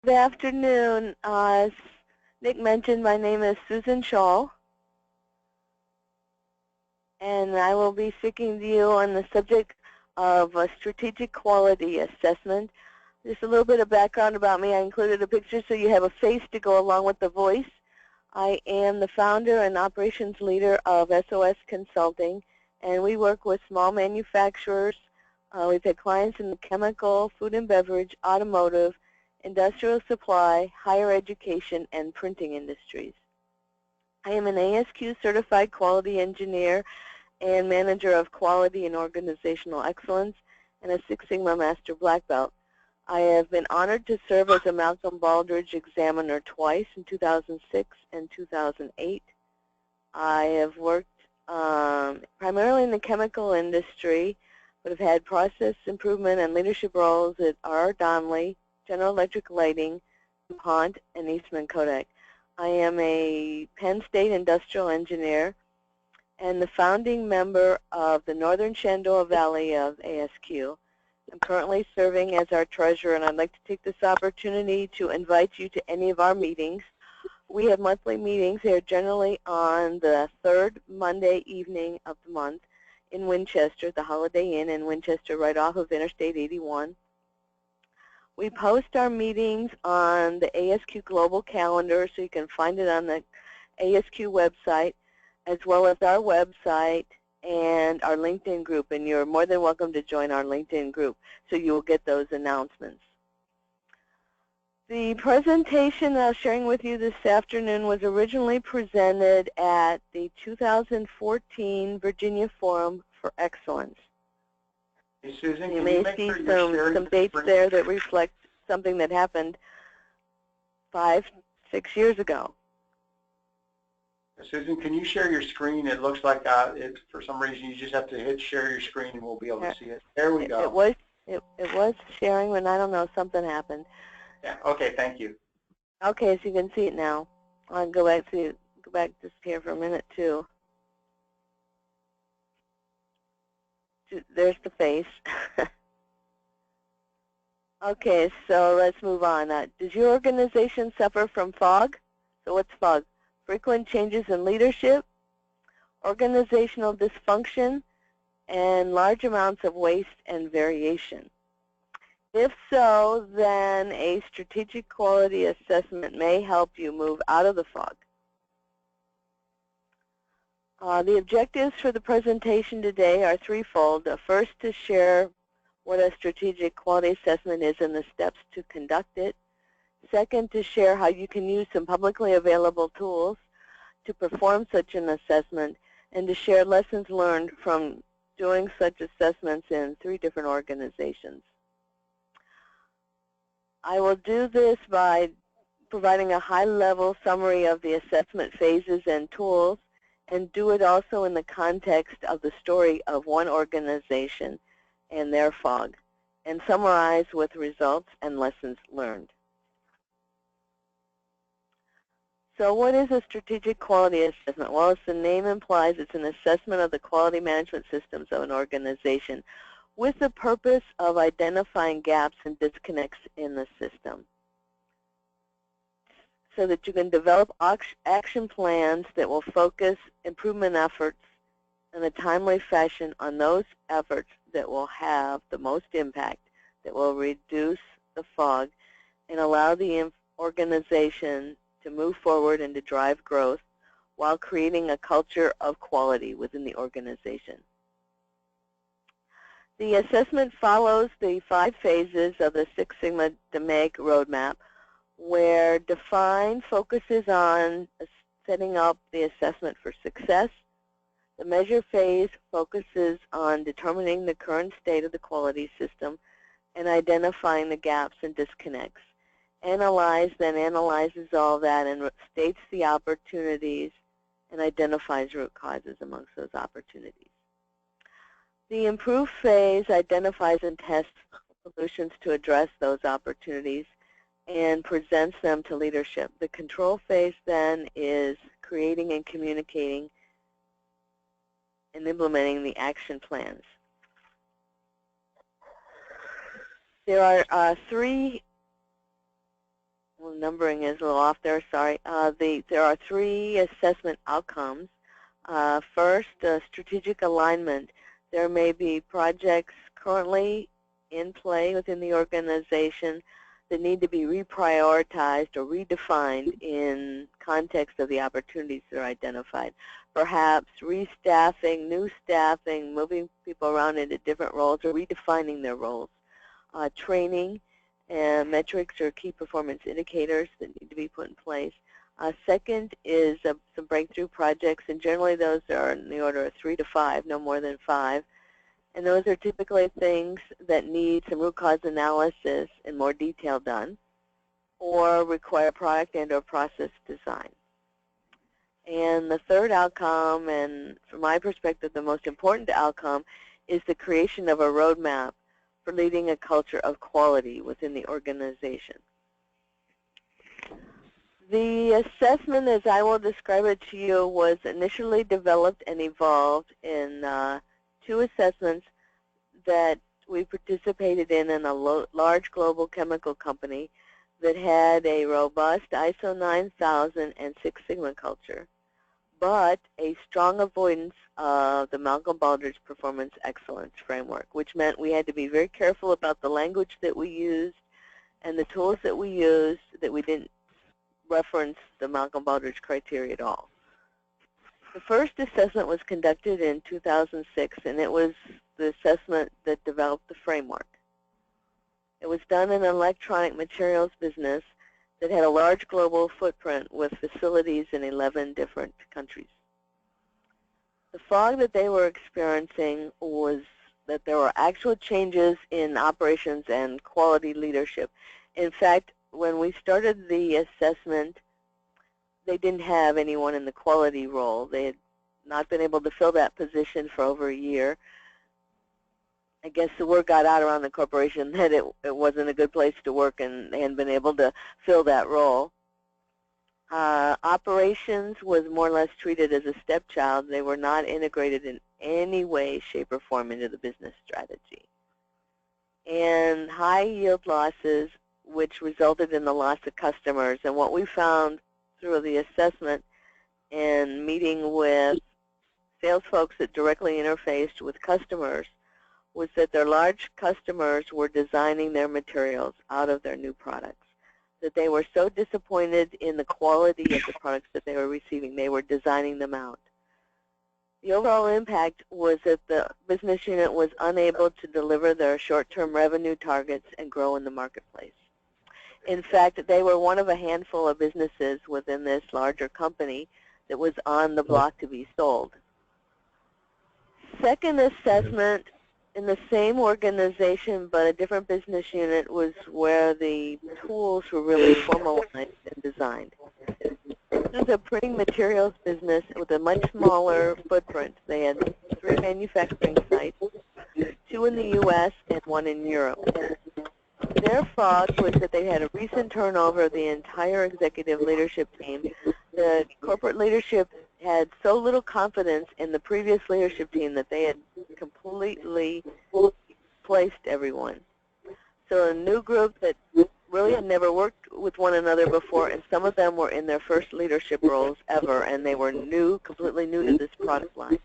Good afternoon. As Nick mentioned, my name is Susan Schall, and I will be speaking to you on the subject of a strategic quality assessment. Just a little bit of background about me. I included a picture so you have a face to go along with the voice. I am the founder and operations leader of SOS Consulting, and we work with small manufacturers. We've had clients in the chemical, food and beverage, automotive, industrial supply, higher education, and printing industries. I am an ASQ certified quality engineer and manager of quality and organizational excellence and a Six Sigma Master Black Belt. I have been honored to serve as a Malcolm Baldrige examiner twice in 2006 and 2008. I have worked primarily in the chemical industry, but have had process improvement and leadership roles at R. Donnelley, General Electric Lighting, DuPont, and Eastman Kodak. I am a Penn State industrial engineer and the founding member of the Northern Shenandoah Valley of ASQ. I'm currently serving as our treasurer, and I'd like to take this opportunity to invite you to any of our meetings. We have monthly meetings. They're generally on the third Monday evening of the month in Winchester, the Holiday Inn in Winchester, right off of Interstate 81. We post our meetings on the ASQ Global Calendar, so you can find it on the ASQ website, as well as our website and our LinkedIn group. And you're more than welcome to join our LinkedIn group, so you will get those announcements. The presentation that I'm sharing with you this afternoon was originally presented at the 2014 Virginia Forum for Excellence. Hey, Susan, you may see some dates there that reflect something that happened 5, 6 years ago. Susan, can you share your screen? It looks like for some reason you just have to hit share your screen and we'll be able to see it. There we go. It was sharing when, I don't know, something happened. Yeah. Okay. Thank you. Okay, so you can see it now. I'll go back just here for a minute too. There's the face. Okay, so let's move on. Does your organization suffer from fog? So what's fog? Frequent changes in leadership, organizational dysfunction, and large amounts of waste and variation. If so, then a strategic quality assessment may help you move out of the fog. The objectives for the presentation today are threefold. First, to share what a strategic quality assessment is and the steps to conduct it. Second, to share how you can use some publicly available tools to perform such an assessment, and to share lessons learned from doing such assessments in 3 different organizations. I will do this by providing a high-level summary of the assessment phases and tools, and do it also in the context of the story of one organization and their fog, and summarize with results and lessons learned. So what is a strategic quality assessment? Well, as the name implies, it's an assessment of the quality management systems of an organization with the purpose of identifying gaps and disconnects in the system, so that you can develop action plans that will focus improvement efforts in a timely fashion on those efforts that will have the most impact, that will reduce the fog and allow the organization to move forward and to drive growth while creating a culture of quality within the organization. The assessment follows the 5 phases of the Six Sigma DMAIC roadmap, where define focuses on setting up the assessment for success. The measure phase focuses on determining the current state of the quality system and identifying the gaps and disconnects. Analyze then analyzes all that and states the opportunities and identifies root causes amongst those opportunities. The improve phase identifies and tests solutions to address those opportunities and presents them to leadership. The control phase then is creating and communicating and implementing the action plans. There are 3 numbering is a little off there, sorry. There are 3 assessment outcomes. First, strategic alignment. There may be projects currently in play within the organization that need to be reprioritized or redefined in context of the opportunities that are identified. Perhaps restaffing, new staffing, moving people around into different roles, or redefining their roles. Training and metrics or key performance indicators that need to be put in place. Second is some breakthrough projects, and generally those are in the order of 3 to 5, no more than 5. And those are typically things that need some root cause analysis and more detail done, or require product and or process design. And the third outcome, and from my perspective the most important outcome, is the creation of a roadmap for leading a culture of quality within the organization. The assessment, as I will describe it to you, was initially developed and evolved in 2 assessments that we participated in a large global chemical company that had a robust ISO 9000 and Six Sigma culture, but a strong avoidance of the Malcolm Baldrige Performance Excellence framework, which meant we had to be very careful about the language that we used and the tools that we used, that we didn't reference the Malcolm Baldrige criteria at all. The first assessment was conducted in 2006, and it was the assessment that developed the framework. It was done in an electronic materials business that had a large global footprint with facilities in 11 different countries. The fog that they were experiencing was that there were actual changes in operations and quality leadership. In fact, when we started the assessment, they didn't have anyone in the quality role. They had not been able to fill that position for over a year. I guess the word got out around the corporation that it wasn't a good place to work, and they hadn't been able to fill that role. Operations was more or less treated as a stepchild. They were not integrated in any way, shape, or form into the business strategy. And high yield losses, which resulted in the loss of customers. And what we found through the assessment and meeting with sales folks that directly interfaced with customers was that their large customers were designing their materials out of their new products, that they were so disappointed in the quality of the products that they were receiving, they were designing them out. The overall impact was that the business unit was unable to deliver their short-term revenue targets and grow in the marketplace. In fact, they were one of a handful of businesses within this larger company that was on the block to be sold. Second assessment in the same organization but a different business unit was where the tools were really formalized and designed. This is a printing materials business with a much smaller footprint. They had 3 manufacturing sites, 2 in the U.S. and 1 in Europe. Their fog was that they had a recent turnover of the entire executive leadership team. The corporate leadership had so little confidence in the previous leadership team that they had completely placed everyone. So a new group that really had never worked with one another before, and some of them were in their first leadership roles ever, and they were new, completely new to this product line.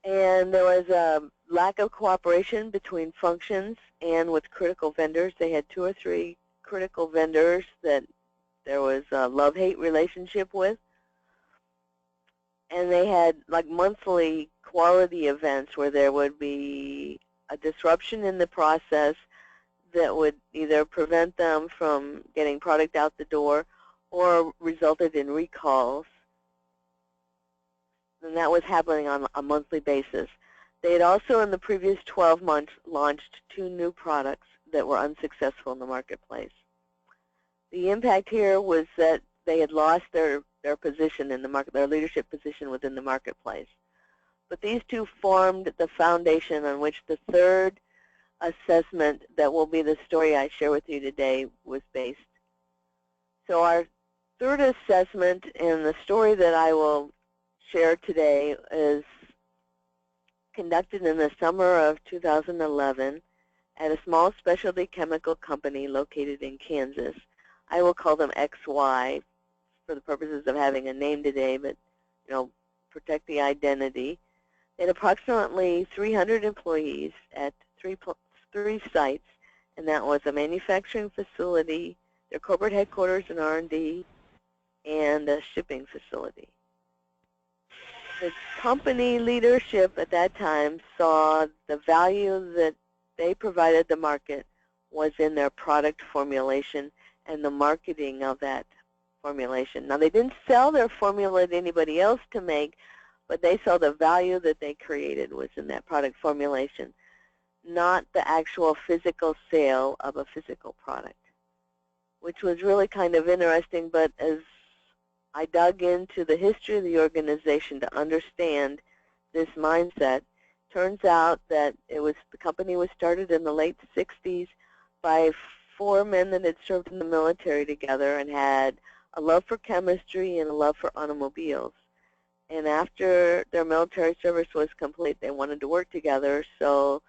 And there was a lack of cooperation between functions and with critical vendors. They had 2 or 3 critical vendors that there was a love-hate relationship with. And they had like monthly quality events where there would be a disruption in the process that would either prevent them from getting product out the door or resulted in recalls. And that was happening on a monthly basis. They had also in the previous 12 months launched 2 new products that were unsuccessful in the marketplace. The impact here was that they had lost their position in the market, their leadership position within the marketplace. But these 2 formed the foundation on which the third assessment that will be the story I share with you today was based. So our third assessment and the story that I will share today is conducted in the summer of 2011 at a small specialty chemical company located in Kansas. I will call them XY for the purposes of having a name today, but protect the identity. They had approximately 300 employees at three sites, and that was a manufacturing facility, their corporate headquarters and R&D, and a shipping facility. The company leadership at that time saw the value that they provided the market was in their product formulation and the marketing of that formulation. Now, they didn't sell their formula to anybody else to make, but they saw the value that they created was in that product formulation, not the actual physical sale of a physical product, which was really kind of interesting. But as I dug into the history of the organization to understand this mindset, turns out that the company was started in the late 60s by 4 men that had served in the military together and had a love for chemistry and a love for automobiles. And after their military service was complete, they wanted to work together, so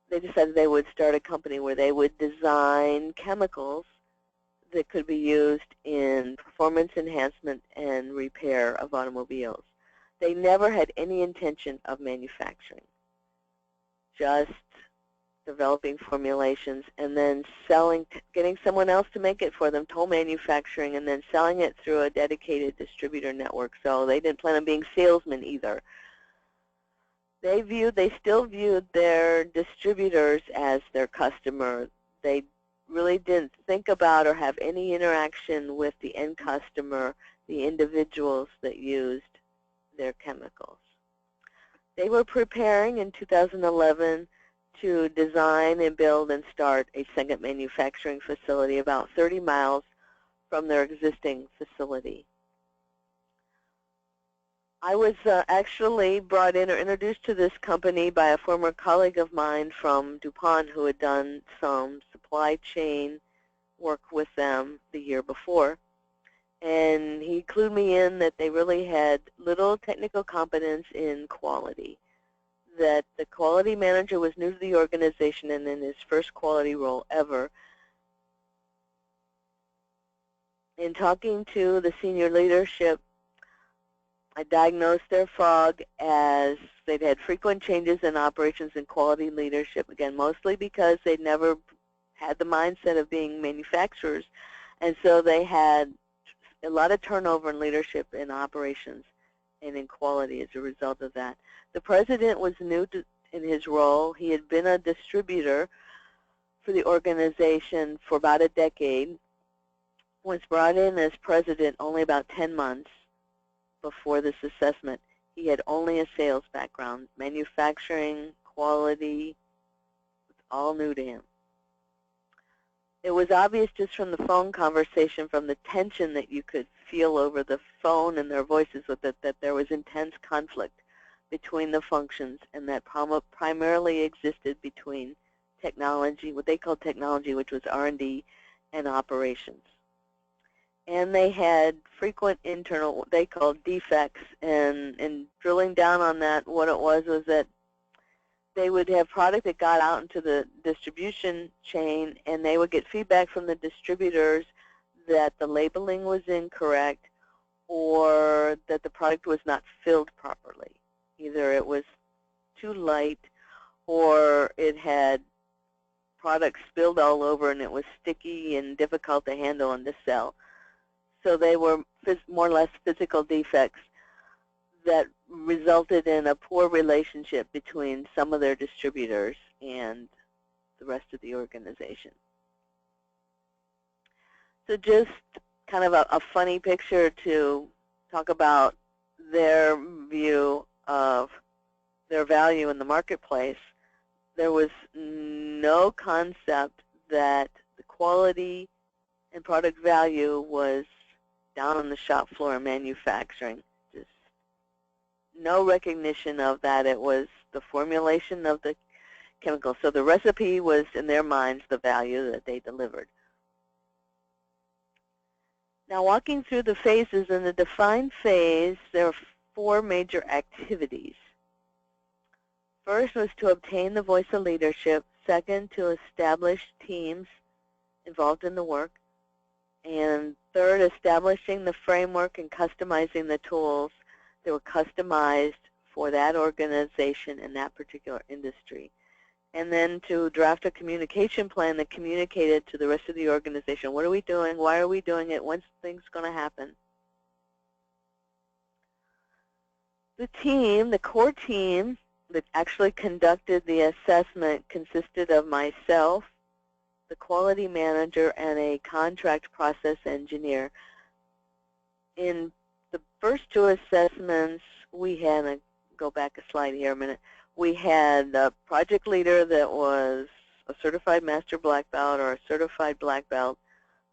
they decided they would start a company where they would design chemicals that could be used in performance enhancement and repair of automobiles. They never had any intention of manufacturing, just developing formulations and then selling, getting someone else to make it for them, toll manufacturing, and then selling it through a dedicated distributor network. So they didn't plan on being salesmen either. They still viewed their distributors as their customer. They really didn't think about or have any interaction with the end customer, the individuals that used their chemicals. They were preparing in 2011 to design and build and start a second manufacturing facility about 30 miles from their existing facility. I was actually brought in or introduced to this company by a former colleague of mine from DuPont who had done some supply chain work with them the year before. And he clued me in that they really had little technical competence in quality, that the quality manager was new to the organization and in his first quality role ever. In talking to the senior leadership, I diagnosed their fog as they'd had frequent changes in operations and quality leadership, again, mostly because they'd never had the mindset of being manufacturers, and so they had a lot of turnover in leadership in operations and in quality as a result of that. The president was new in his role. He had been a distributor for the organization for about a decade, was brought in as president only about 10 months before this assessment. He had only a sales background. Manufacturing, quality, was all new to him. It was obvious just from the phone conversation, from the tension that you could feel over the phone and their voices with it, that there was intense conflict between the functions, and that primarily existed between technology, what they called technology, which was R&D, and operations. And they had frequent internal, what they called defects, and drilling down on that, what it was that they would have product that got out into the distribution chain, and they would get feedback from the distributors that the labeling was incorrect or that the product was not filled properly. Either it was too light or it had product spilled all over and it was sticky and difficult to handle and to sell. So they were more or less physical defects that resulted in a poor relationship between some of their distributors and the rest of the organization. So just kind of a funny picture to talk about their view of their value in the marketplace. There was no concept that the quality and product value was down on the shop floor in manufacturing. Just no recognition of that. It was the formulation of the chemical. So the recipe was, in their minds, the value that they delivered. Now, walking through the phases, in the defined phase, there are 4 major activities. First was to obtain the voice of leadership. Second, to establish teams involved in the work. And third, establishing the framework and customizing the tools that were customized for that organization in that particular industry. And then to draft a communication plan that communicated to the rest of the organization. What are we doing? Why are we doing it? When's things going to happen? The team, the core team that actually conducted the assessment consisted of myself, the quality manager, and a contract process engineer. In the first two assessments, we had, go back a slide here a minute, we had a project leader that was a certified master black belt or a certified black belt,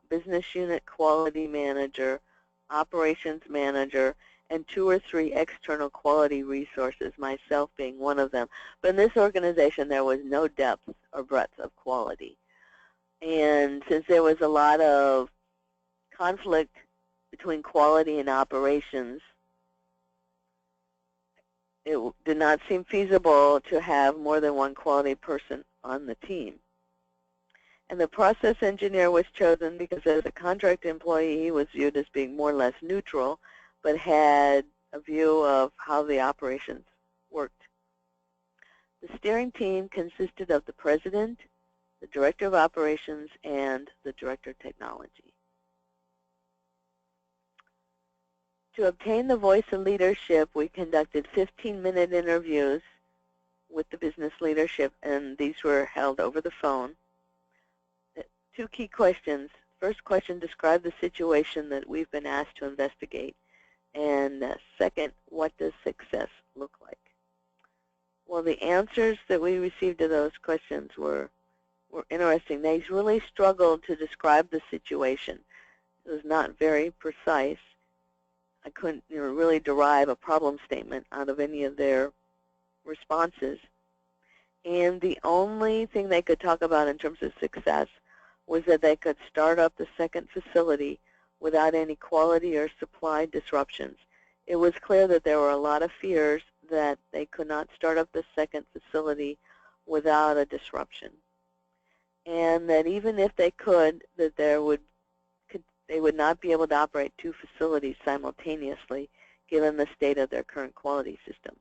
business unit quality manager, operations manager, and 2 or 3 external quality resources, myself being one of them. But in this organization, there was no depth or breadth of quality. And since there was a lot of conflict between quality and operations, it did not seem feasible to have more than one quality person on the team. And the process engineer was chosen because as a contract employee, he was viewed as being more or less neutral, but had a view of how the operations worked. The steering team consisted of the president, the director of operations, and the director of technology. To obtain the voice of leadership, we conducted 15-minute interviews with the business leadership, and these were held over the phone. 2 key questions. First question, describe the situation that we've been asked to investigate. And second, what does success look like? Well, the answers that we received to those questions were interesting. They really struggled to describe the situation. It was not very precise. I couldn't really derive a problem statement out of any of their responses. And the only thing they could talk about in terms of success was that they could start up the second facility without any quality or supply disruptions. It was clear that there were a lot of fears that they could not start up the second facility without a disruption. And that even if they could, that they would not be able to operate 2 facilities simultaneously given the state of their current quality systems.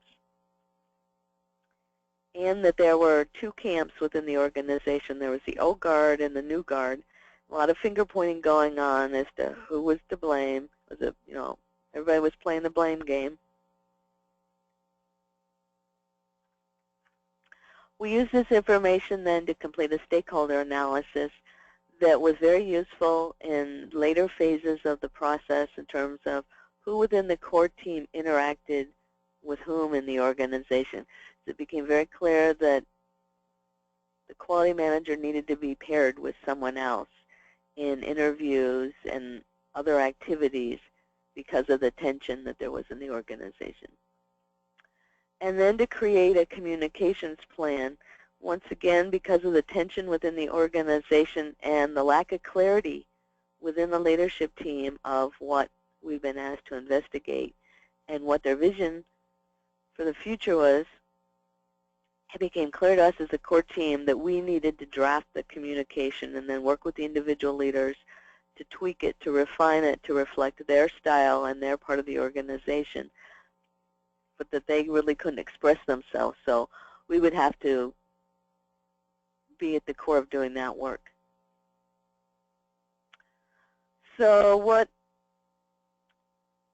And that there were 2 camps within the organization. There was the old guard and the new guard. A lot of finger pointing going on as to who was to blame. Was it, everybody was playing the blame game. We used this information then to complete a stakeholder analysis that was very useful in later phases of the process in terms of who within the core team interacted with whom in the organization. So it became very clear that the quality manager needed to be paired with someone else in interviews and other activities because of the tension that there was in the organization. And then to create a communications plan, once again because of the tension within the organization and the lack of clarity within the leadership team of what we've been asked to investigate and what their vision for the future was, it became clear to us as a core team that we needed to draft the communication and then work with the individual leaders to tweak it, to refine it, to reflect their style and their part of the organization, but that they really couldn't express themselves. So we would have to be at the core of doing that work. So what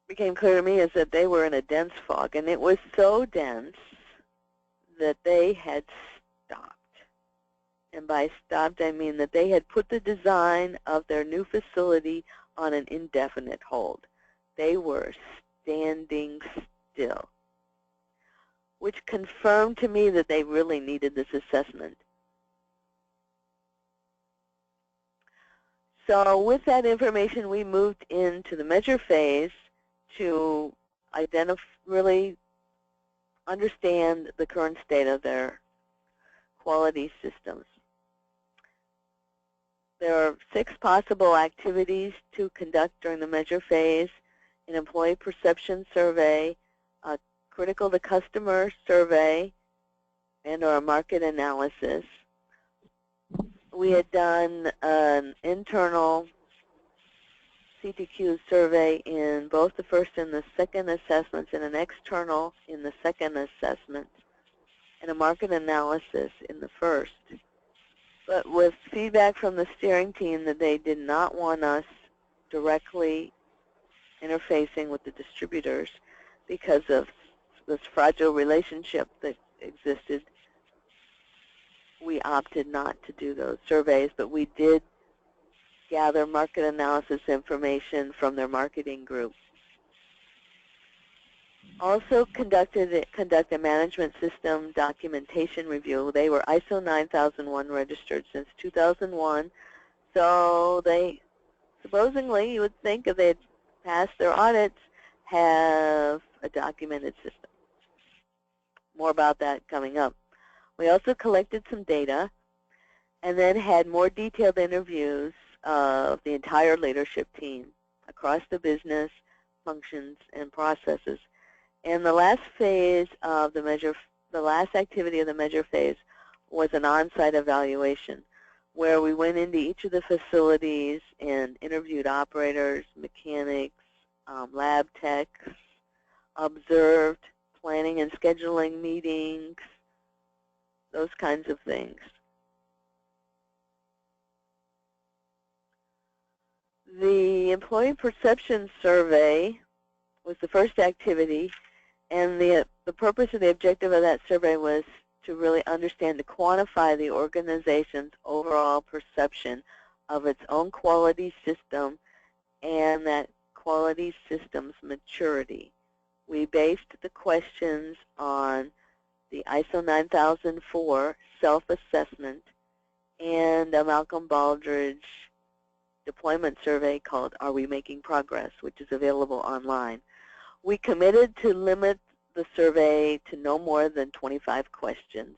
became clear to me is that they were in a dense fog, and it was so dense that they had stopped. And by stopped, I mean that they had put the design of their new facility on an indefinite hold. They were standing still, which confirmed to me that they really needed this assessment. So with that information, we moved into the measure phase to really understand the current state of their quality systems. There are 6 possible activities to conduct during the measure phase: an employee perception survey, a critical to customer survey, and or a market analysis. We had done an internal CTQ survey in both the first and the second assessments, and an external in the second assessment, and a market analysis in the first. But with feedback from the steering team that they did not want us directly interfacing with the distributors because of this fragile relationship that existed, we opted not to do those surveys, but we did gather market analysis information from their marketing group. Also conduct a management system documentation review. They were ISO 9001 registered since 2001, so they supposedly, you would think if they had passed their audits, have a documented system. More about that coming up. We also collected some data and then had more detailed interviews of the entire leadership team across the business functions and processes. And the last phase of the last activity of the measure phase was an on-site evaluation where we went into each of the facilities and interviewed operators, mechanics, lab techs, observed planning and scheduling meetings, those kinds of things. The employee perception survey was the first activity, and the purpose of the objective of that survey was to really understand, to quantify the organization's overall perception of its own quality system and that quality system's maturity. We based the questions on the ISO 9004 self-assessment and a Malcolm Baldrige deployment survey called Are We Making Progress, which is available online. We committed to limit the survey to no more than 25 questions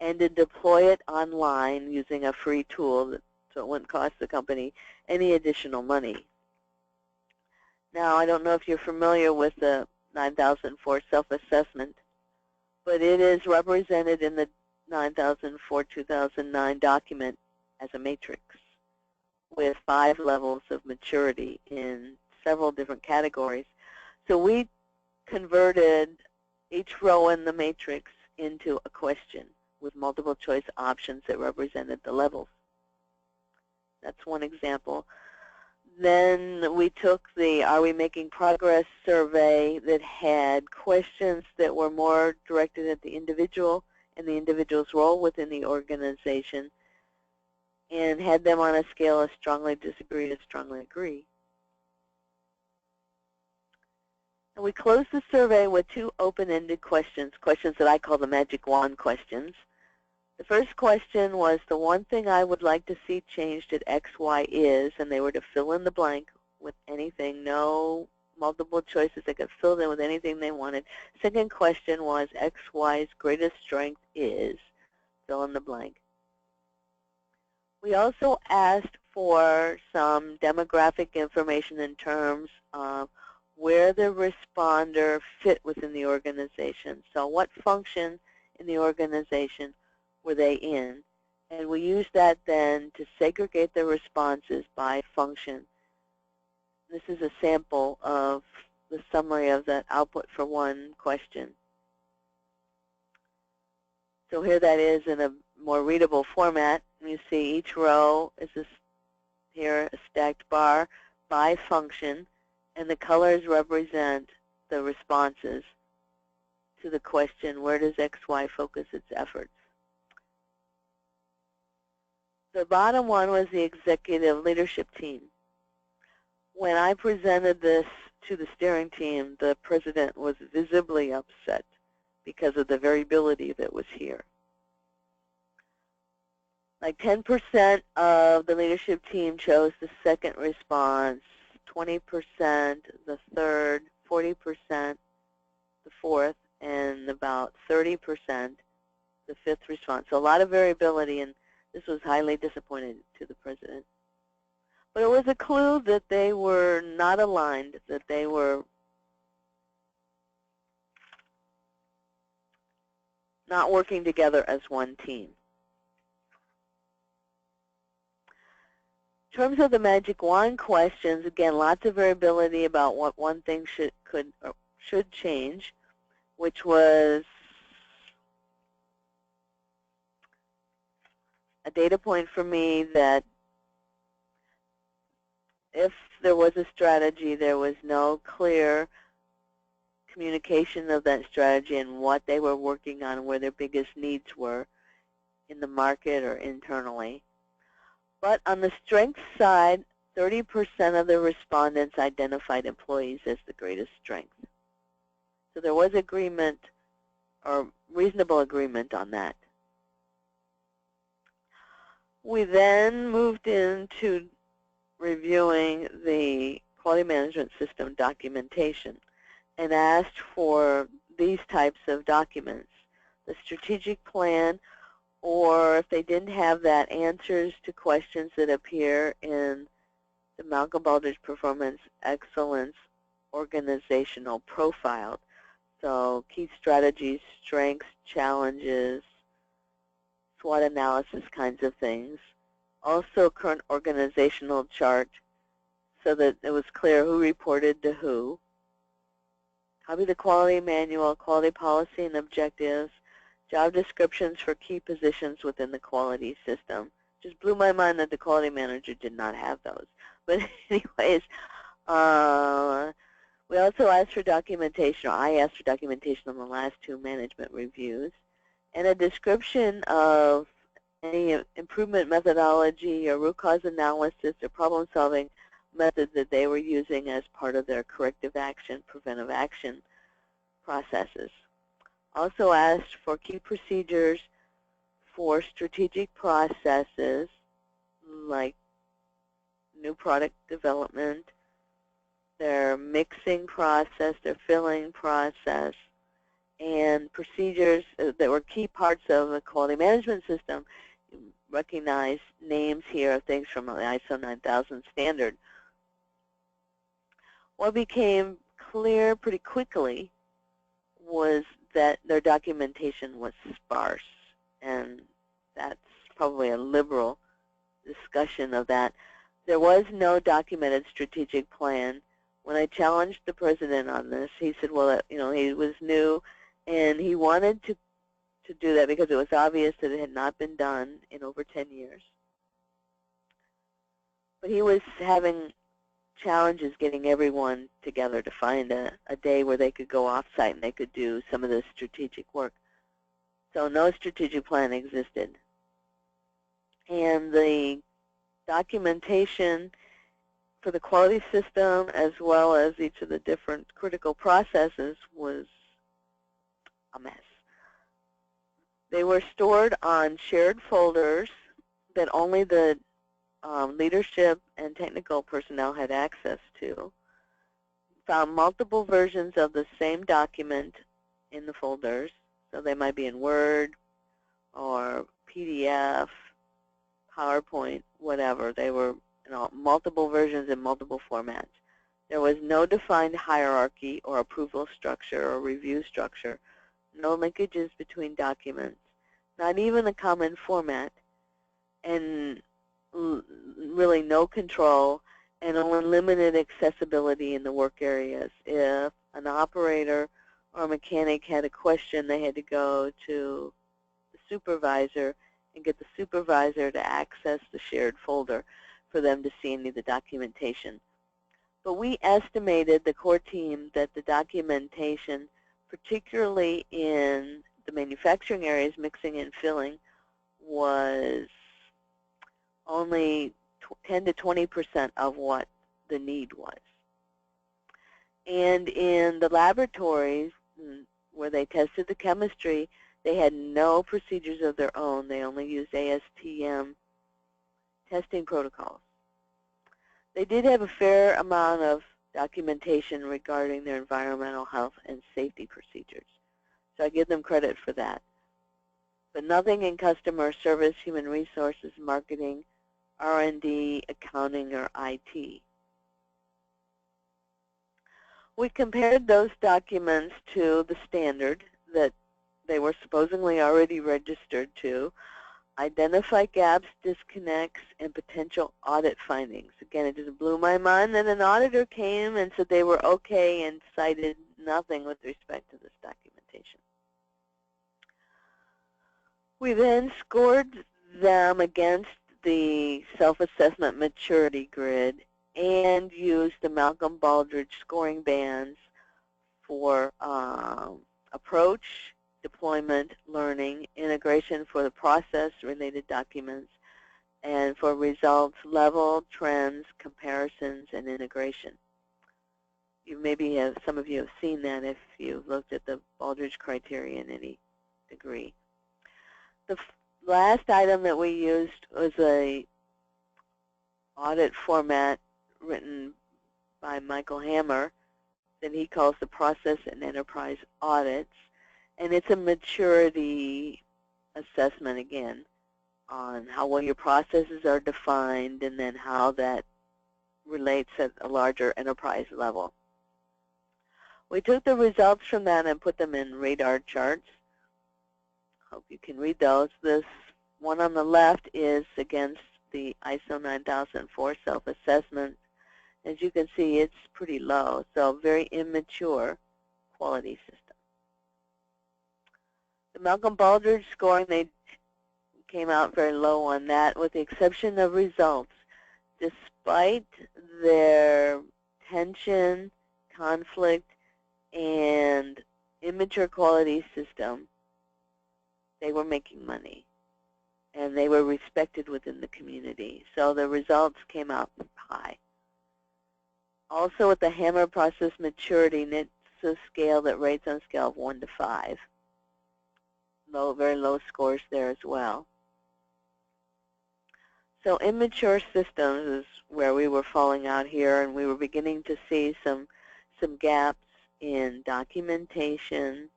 and to deploy it online using a free tool so it wouldn't cost the company any additional money. Now, I don't know if you're familiar with the 9004 self-assessment, but it is represented in the 9004-2009 document as a matrix with 5 levels of maturity in several different categories. So we converted each row in the matrix into a question with multiple choice options that represented the levels. That's one example. Then we took the Are We Making Progress survey that had questions that were more directed at the individual and the individual's role within the organization, and had them on a scale of strongly disagree to strongly agree. And we closed the survey with 2 open-ended questions, questions that I call the magic wand questions. The first question was, the one thing I would like to see changed at XY is, and they were to fill in the blank with anything, no multiple choices. They could fill in with anything they wanted. Second question was, XY's greatest strength is, fill in the blank. We also asked for some demographic information in terms of where the responder fit within the organization. So what function in the organization were they in? And we used that then to segregate the responses by function. This is a sample of the summary of the output for one question. So here that is in a more readable format. You see each row is here a stacked bar by function, and the colors represent the responses to the question, where does XY focus its efforts? The bottom one was the executive leadership team. When I presented this to the steering team, the president was visibly upset because of the variability that was here. Like 10% of the leadership team chose the second response, 20% the third, 40% the fourth, and about 30% the fifth response. So a lot of variability, and this was highly disappointing to the president. But it was a clue that they were not aligned, that they were not working together as one team. In terms of the magic wand questions, again, lots of variability about what one thing should change, which was a data point for me that if there was a strategy, there was no clear communication of that strategy and what they were working on, where their biggest needs were in the market or internally. But on the strength side, 30% of the respondents identified employees as the greatest strength. So there was agreement, or reasonable agreement on that. We then moved into reviewing the quality management system documentation and asked for these types of documents: the strategic plan, or if they didn't have that, answers to questions that appear in the Malcolm Baldrige Performance Excellence organizational profile. So key strategies, strengths, challenges, SWOT analysis kinds of things. Also current organizational chart so that it was clear who reported to who. Copy the quality manual, quality policy and objectives, job descriptions for key positions within the quality system. Just blew my mind that the quality manager did not have those. But anyways, we also asked for documentation, or I asked for documentation on the last two management reviews, and a description of any improvement methodology or root cause analysis or problem-solving method that they were using as part of their corrective action, preventive action processes. Also asked for key procedures for strategic processes like new product development, their mixing process, their filling process, and procedures that were key parts of the quality management system. You recognize names here of things from the ISO 9000 standard. What became clear pretty quickly was that their documentation was sparse, and that's probably a liberal discussion of that. There was no documented strategic plan. When I challenged the president on this, he said, well, he was new, and he wanted to do that because it was obvious that it had not been done in over 10 years. But he was having challenges getting everyone together to find a day where they could go off-site and they could do some of this strategic work. So no strategic plan existed. And the documentation for the quality system, as well as each of the different critical processes, was a mess. They were stored on shared folders that only the leadership and technical personnel had access to. Found multiple versions of the same document in the folders, so they might be in Word or PDF, PowerPoint, whatever. They were multiple versions in multiple formats. There was no defined hierarchy or approval structure or review structure, no linkages between documents, not even a common format, and really no control, and only limited accessibility in the work areas. If an operator or a mechanic had a question, they had to go to the supervisor and get the supervisor to access the shared folder for them to see any of the documentation. But we estimated, the core team, that the documentation, particularly in the manufacturing areas, mixing and filling, was only 10 to 20% of what the need was. And in the laboratories where they tested the chemistry, they had no procedures of their own. They only used ASTM testing protocols. They did have a fair amount of documentation regarding their environmental health and safety procedures. So I give them credit for that. But nothing in customer service, human resources, marketing, R&D, accounting, or IT. We compared those documents to the standard that they were supposedly already registered to, identify gaps, disconnects, and potential audit findings. Again, it just blew my mind that an auditor came and said they were okay and cited nothing with respect to this documentation. We then scored them against the self-assessment maturity grid and used the Malcolm Baldrige scoring bands for approach, deployment, learning, integration for the process-related documents, and for results, level, trends, comparisons, and integration. You maybe have, some of you have seen that if you've looked at the Baldrige criteria in any degree. The last item that we used was a audit format written by Michael Hammer that he calls the process and enterprise audits. And it's a maturity assessment, again, on how well your processes are defined and then how that relates at a larger enterprise level. We took the results from that and put them in radar charts. Hope you can read those. This one on the left is against the ISO 9004 self-assessment. As you can see, it's pretty low, so very immature quality system. The Malcolm Baldrige scoring, they came out very low on that, with the exception of results. Despite their tension, conflict, and immature quality system, they were making money, and they were respected within the community. So the results came out high. Also, with the Hammer process maturity, it's a scale that rates on a scale of 1 to 5. Low, very low scores there as well. So immature systems is where we were falling out here, and we were beginning to see some gaps in documentation,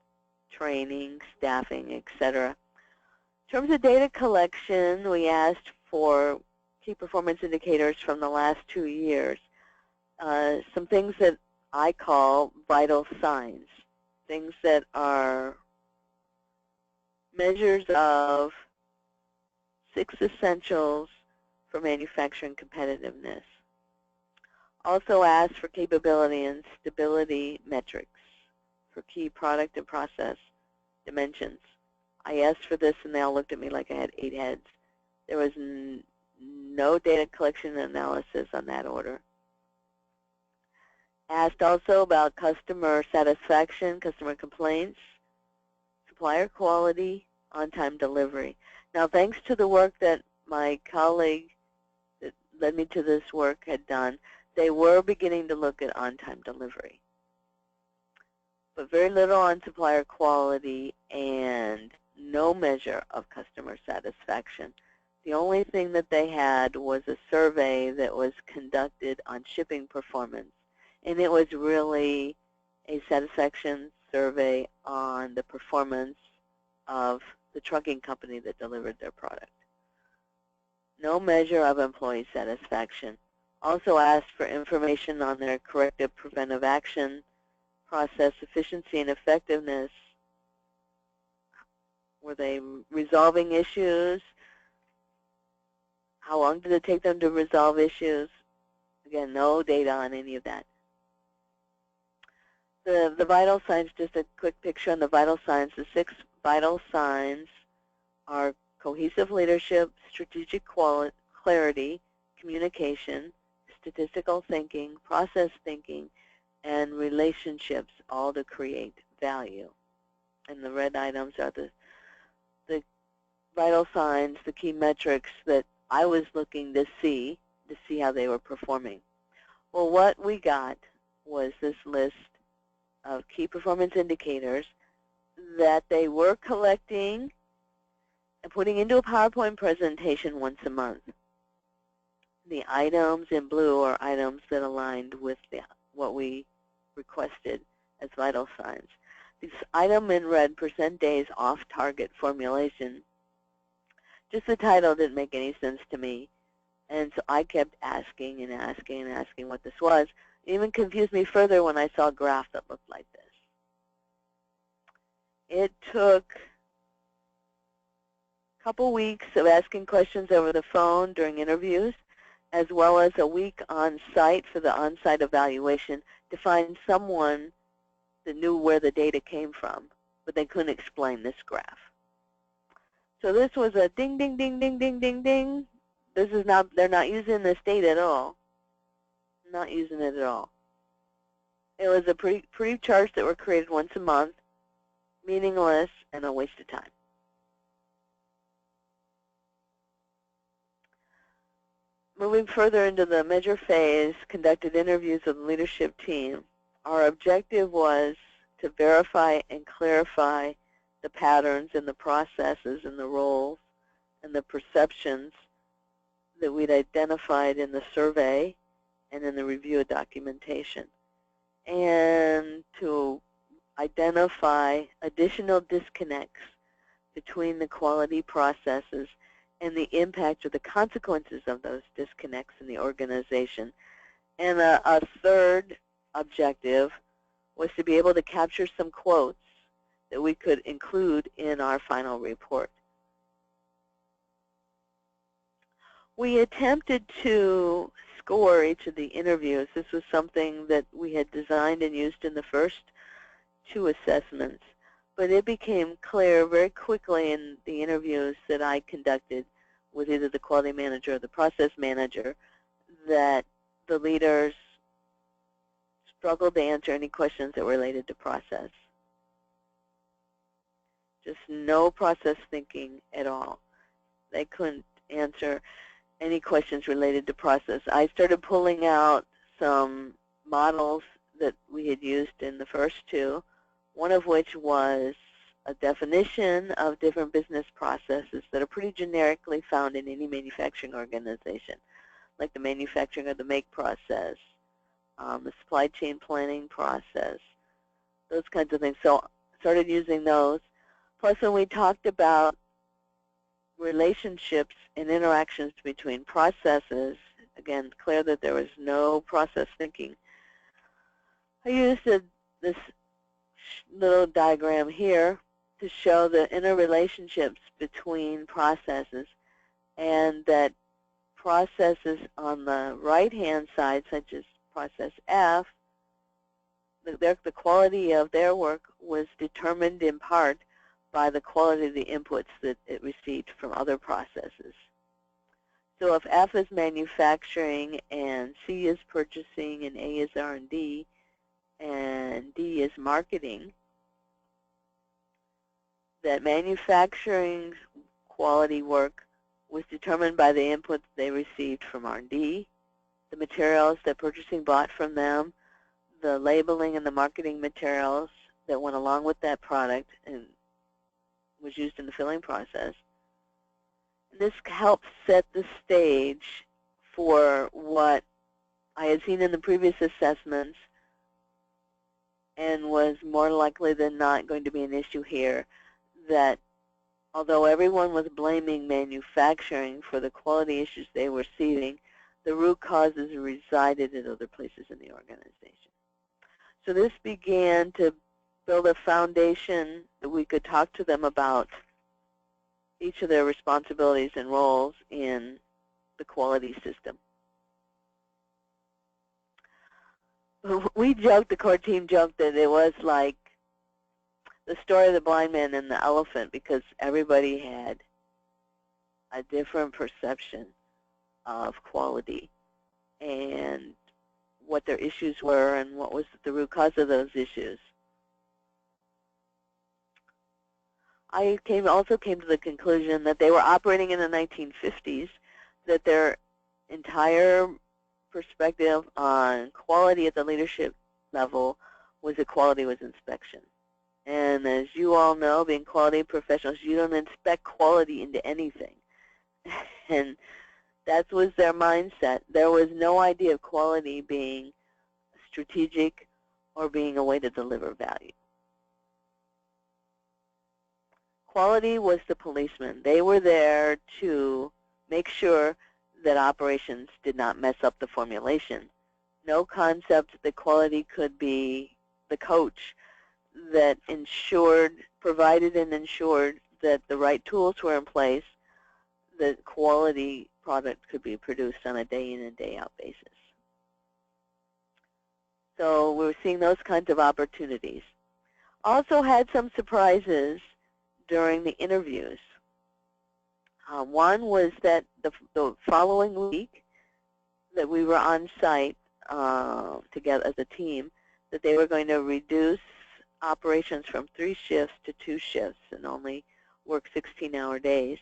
training, staffing, etc. In terms of data collection, we asked for key performance indicators from the last 2 years. Some things that I call vital signs, things that are measures of 6 essentials for manufacturing competitiveness. Also asked for capability and stability metrics for key product and process dimensions. I asked for this and they all looked at me like I had 8 heads. There was no data collection and analysis on that order. Asked also about customer satisfaction, customer complaints, supplier quality, on-time delivery. Now, thanks to the work that my colleague that led me to this work had done, they were beginning to look at on-time delivery, but very little on supplier quality and no measure of customer satisfaction. The only thing that they had was a survey that was conducted on shipping performance, and it was really a satisfaction survey on the performance of the trucking company that delivered their product. No measure of employee satisfaction. Also asked for information on their corrective preventive action, process efficiency and effectiveness. Were they resolving issues? How long did it take them to resolve issues? Again, no data on any of that. The vital signs, just a quick picture on the vital signs. The 6 vital signs are cohesive leadership, strategic clarity, communication, statistical thinking, process thinking, and relationships, all to create value. And the red items are the vital signs, the key metrics that I was looking to see how they were performing. Well, what we got was this list of key performance indicators that they were collecting and putting into a PowerPoint presentation once a month. The items in blue are items that aligned with what we requested as vital signs. This item in red, percent days off target formulation, just the title didn't make any sense to me. And so I kept asking and asking and asking what this was. It even confused me further when I saw a graph that looked like this. It took couple weeks of asking questions over the phone during interviews, as well as a week on site for the on-site evaluation to find someone that knew where the data came from, but they couldn't explain this graph. So this was a ding, ding, ding, ding, ding, ding, ding. This is not, they're not using this data at all. Not using it at all. It was a pretty charts that were created once a month, meaningless, and a waste of time. Moving further into the measure phase, conducted interviews with the leadership team. Our objective was to verify and clarify the patterns and the processes and the roles and the perceptions that we'd identified in the survey and in the review of documentation, and to identify additional disconnects between the quality processes and the impact or the consequences of those disconnects in the organization. And a third objective was to be able to capture some quotes that we could include in our final report. We attempted to score each of the interviews. This was something that we had designed and used in the first 2 assessments, but it became clear very quickly in the interviews that I conducted with either the quality manager or the process manager that the leaders struggled to answer any questions that were related to process. Just no process thinking at all. They couldn't answer any questions related to process. I started pulling out some models that we had used in the first 2, one of which was a definition of different business processes that are pretty generically found in any manufacturing organization, like the manufacturing of the make process, the supply chain planning process, those kinds of things. So started using those. Plus, when we talked about relationships and interactions between processes, again, clear that there was no process thinking, I used this little diagram here to show the interrelationships between processes, and that processes on the right-hand side, such as process F, the quality of their work was determined in part by the quality of the inputs that it received from other processes. So if F is manufacturing, and C is purchasing, and A is R&D, and D is marketing, that manufacturing quality work was determined by the inputs they received from R&D, the materials that purchasing bought from them, the labeling and the marketing materials that went along with that product and was used in the filling process. This helped set the stage for what I had seen in the previous assessments and was more likely than not going to be an issue here, that although everyone was blaming manufacturing for the quality issues they were seeing, the root causes resided in other places in the organization. So this began to build a foundation that we could talk to them about each of their responsibilities and roles in the quality system. We joked, the core team joked, that it was like the story of the blind man and the elephant, because everybody had a different perception of quality and what their issues were and what was the root cause of those issues. I also came to the conclusion that they were operating in the 1950s, that their entire perspective on quality at the leadership level was that quality was inspection. And as you all know, being quality professionals, you don't inspect quality into anything. And that was their mindset. There was no idea of quality being strategic or being a way to deliver value. Quality was the policeman. They were there to make sure that operations did not mess up the formulation. No concept that quality could be the coach that provided and ensured that the right tools were in place, the quality product could be produced on a day-in and day-out basis. So we're seeing those kinds of opportunities. Also had some surprises during the interviews. One was that the following week that we were on site together as a team, that they were going to reduce operations from 3 shifts to 2 shifts and only work 16-hour days,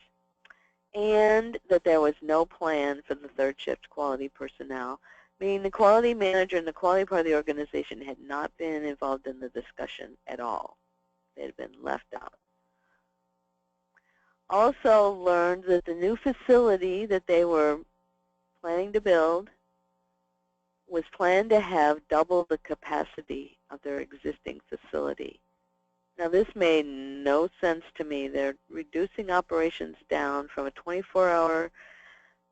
and that there was no plan for the 3rd shift quality personnel, meaning the quality manager and the quality part of the organization had not been involved in the discussion at all. They had been left out. Also learned that the new facility that they were planning to build was planned to have double the capacity of their existing facility. Now this made no sense to me. They're reducing operations down from a 24-hour,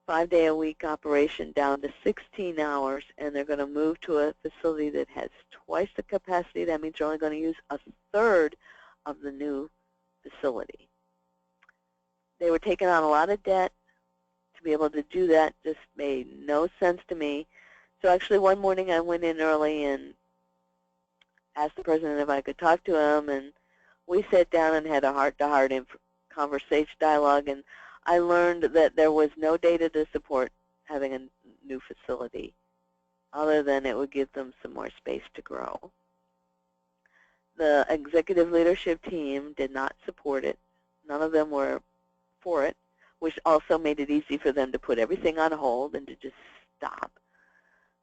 5-day-a-week operation down to 16 hours, and they're going to move to a facility that has twice the capacity. That means they're only going to use a third of the new facility. They were taking on a lot of debt. To be able to do that just made no sense to me. So actually one morning I went in early and asked the president if I could talk to him, and we sat down and had a heart-to-heart conversation dialogue, and I learned that there was no data to support having a new facility other than it would give them some more space to grow. The executive leadership team did not support it. None of them were for it, which also made it easy for them to put everything on hold and to just stop.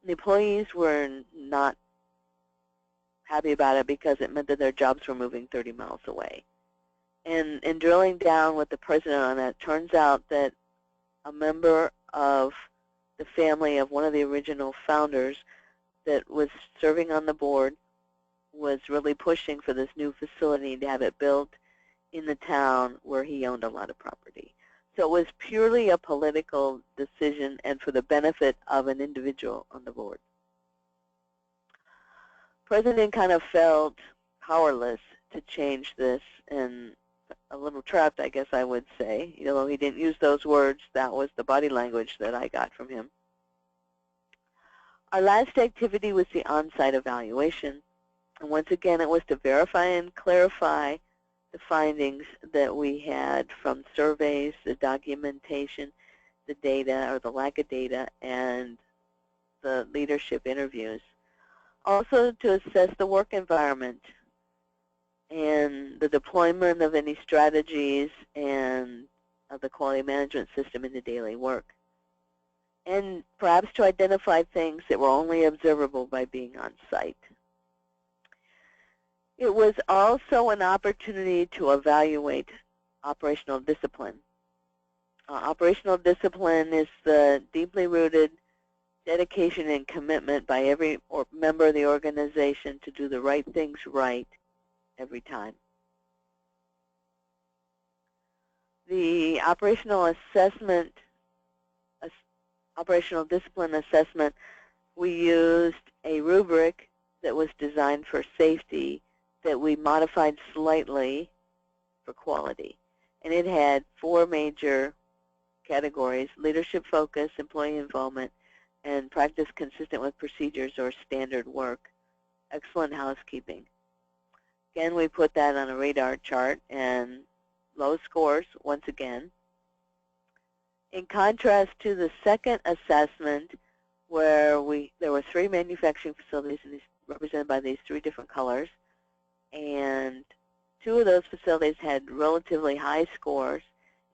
The employees were not happy about it because it meant that their jobs were moving 30 miles away. And in drilling down with the president on that, it turns out that a member of the family of one of the original founders that was serving on the board was really pushing for this new facility to have it built in the town where he owned a lot of property. So it was purely a political decision and for the benefit of an individual on the board. President kind of felt powerless to change this and a little trapped, I guess I would say. Although he didn't use those words, that was the body language that I got from him. Our last activity was the on-site evaluation. And once again, it was to verify and clarify the findings that we had from surveys, the documentation, the data or the lack of data, and the leadership interviews. Also to assess the work environment and the deployment of any strategies and of the quality management system in the daily work. And perhaps to identify things that were only observable by being on site. It was also an opportunity to evaluate operational discipline. Operational discipline is the deeply rooted dedication and commitment by every member of the organization to do the right things right every time. The operational assessment, operational discipline assessment, we used a rubric that was designed for safety that we modified slightly for quality. And it had 4 major categories: leadership focus, employee involvement, and practice consistent with procedures or standard work, excellent housekeeping. Again, we put that on a radar chart, and low scores once again. In contrast to the second assessment, where there were 3 manufacturing facilities, and these represented by these 3 different colors, and 2 of those facilities had relatively high scores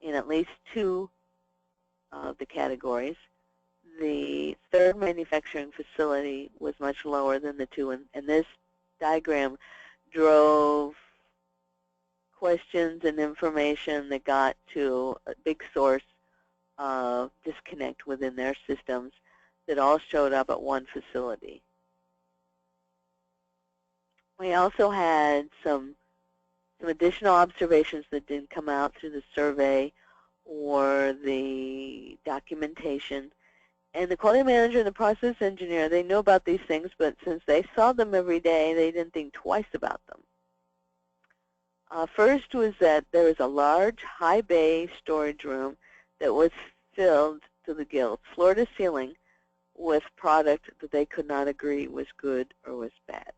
in at least 2 of the categories. The 3rd manufacturing facility was much lower than the 2, and this diagram drove questions and information that got to a big source of disconnect within their systems that all showed up at one facility. We also had some additional observations that didn't come out through the survey or the documentation. And the quality manager and the process engineer, they knew about these things, but since they saw them every day, they didn't think twice about them. First was that there was a large, high bay storage room that was filled to the gills, floor to ceiling, with product that they could not agree was good or was bad.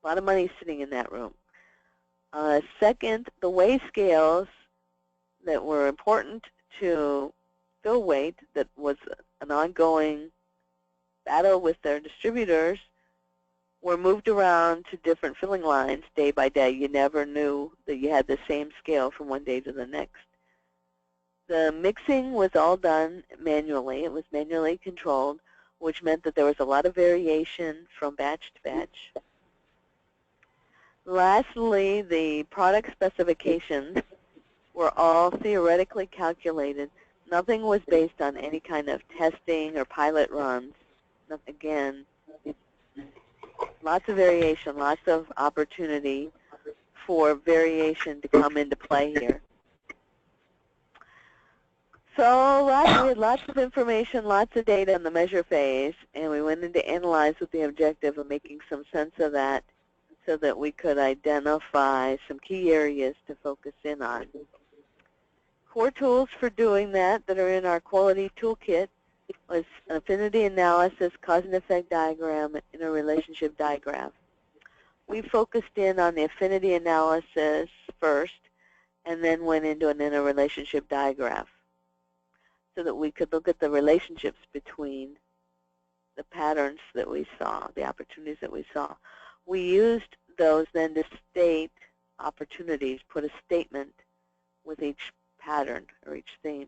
A lot of money sitting in that room. Second, the weigh scales that were important to fill weight, that was an ongoing battle with their distributors, were moved around to different filling lines day by day. You never knew that you had the same scale from one day to the next. The mixing was all done manually. It was manually controlled, which meant that there was a lot of variation from batch to batch. Lastly, the product specifications were all theoretically calculated. Nothing was based on any kind of testing or pilot runs. Again, lots of variation, lots of opportunity for variation to come into play here. So we had lots of information, lots of data in the measure phase, and we went into analyze with the objective of making some sense of that so that we could identify some key areas to focus in on. Core tools for doing that are in our quality toolkit was affinity analysis, cause and effect diagram, and interrelationship diagram. We focused in on the affinity analysis first and then went into an interrelationship diagram so that we could look at the relationships between the patterns that we saw, the opportunities that we saw. We used those then to state opportunities, put a statement with each pattern or each theme.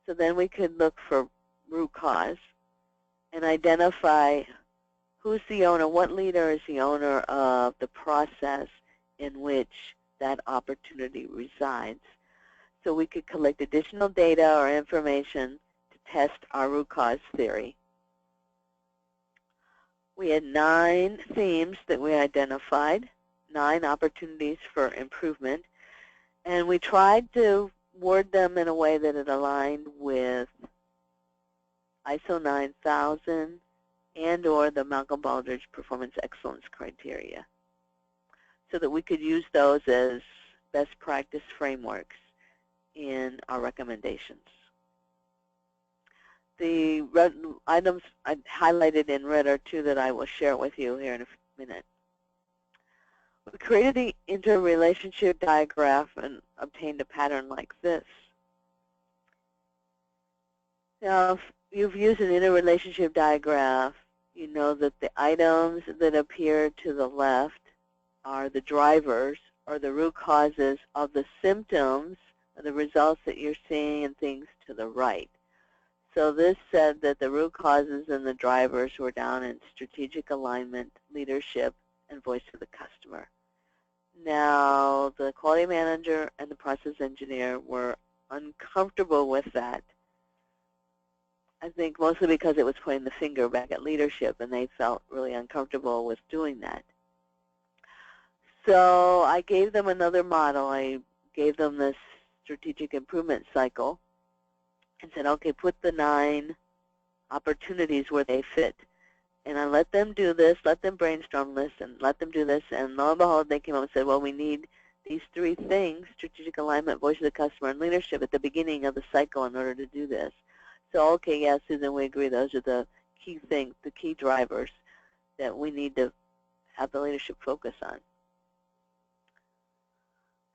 So then we could look for root cause and identify who's the owner, what leader is the owner of the process in which that opportunity resides. So we could collect additional data or information to test our root cause theory. We had 9 themes that we identified, 9 opportunities for improvement, and we tried to word them in a way that it aligned with ISO 9000 and or the Malcolm Baldrige Performance Excellence criteria so that we could use those as best practice frameworks in our recommendations. The items I highlighted in red are 2 that I will share with you here in a minute. We created the interrelationship diagram and obtained a pattern like this. Now, if you've used an interrelationship diagram, you know that the items that appear to the left are the drivers or the root causes of the symptoms or the results that you're seeing in things to the right. So this said that the root causes and the drivers were down in strategic alignment, leadership, and voice of the customer. Now, the quality manager and the process engineer were uncomfortable with that. I think mostly because it was pointing the finger back at leadership, and they felt really uncomfortable with doing that. So I gave them another model. I gave them this strategic improvement cycle and said, okay, put the 9 opportunities where they fit. And I let them do this, let them brainstorm this, and let them do this. And lo and behold, they came up and said, well, we need these 3 things, strategic alignment, voice of the customer, and leadership at the beginning of the cycle in order to do this. So, okay, yes, Susan, we agree. Those are the key things, the key drivers that we need to have the leadership focus on.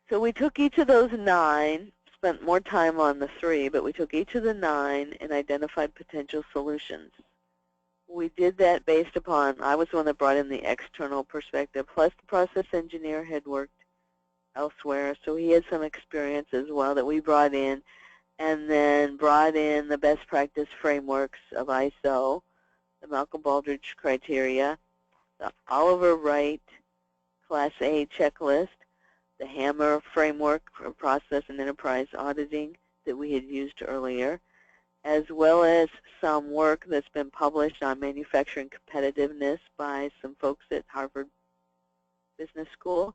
So we took each of those 9, spent more time on the 3, but we took each of the 9 and identified potential solutions. We did that based upon, I was the one that brought in the external perspective, plus the process engineer had worked elsewhere, so he had some experience as well that we brought in, and then brought in the best practice frameworks of ISO, the Malcolm Baldrige criteria, the Oliver Wright Class A checklist, the Hammer framework for process and enterprise auditing that we had used earlier, as well as some work that's been published on manufacturing competitiveness by some folks at Harvard Business School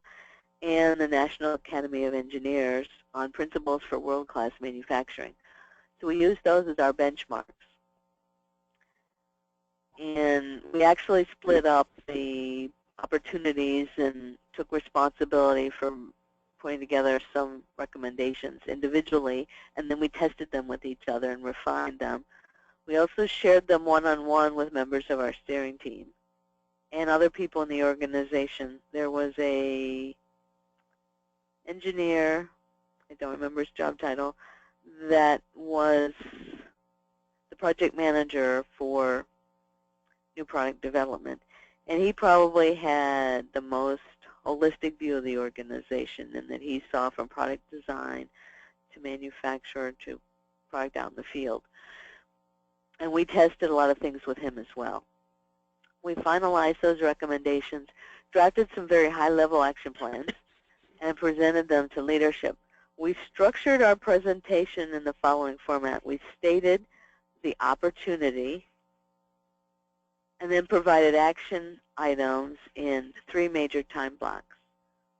and the National Academy of Engineers on principles for world-class manufacturing. So we use those as our benchmarks. And we actually split up the opportunities and took responsibility for putting together some recommendations individually, and then we tested them with each other and refined them. We also shared them one-on-one with members of our steering team and other people in the organization. There was a engineer, I don't remember his job title, that was the project manager for new product development. And he probably had the most holistic view of the organization, and that he saw from product design to manufacture to product out in the field. And we tested a lot of things with him as well. We finalized those recommendations, drafted some very high-level action plans, and presented them to leadership. We structured our presentation in the following format. We stated the opportunity and then provided action items in 3 major time blocks.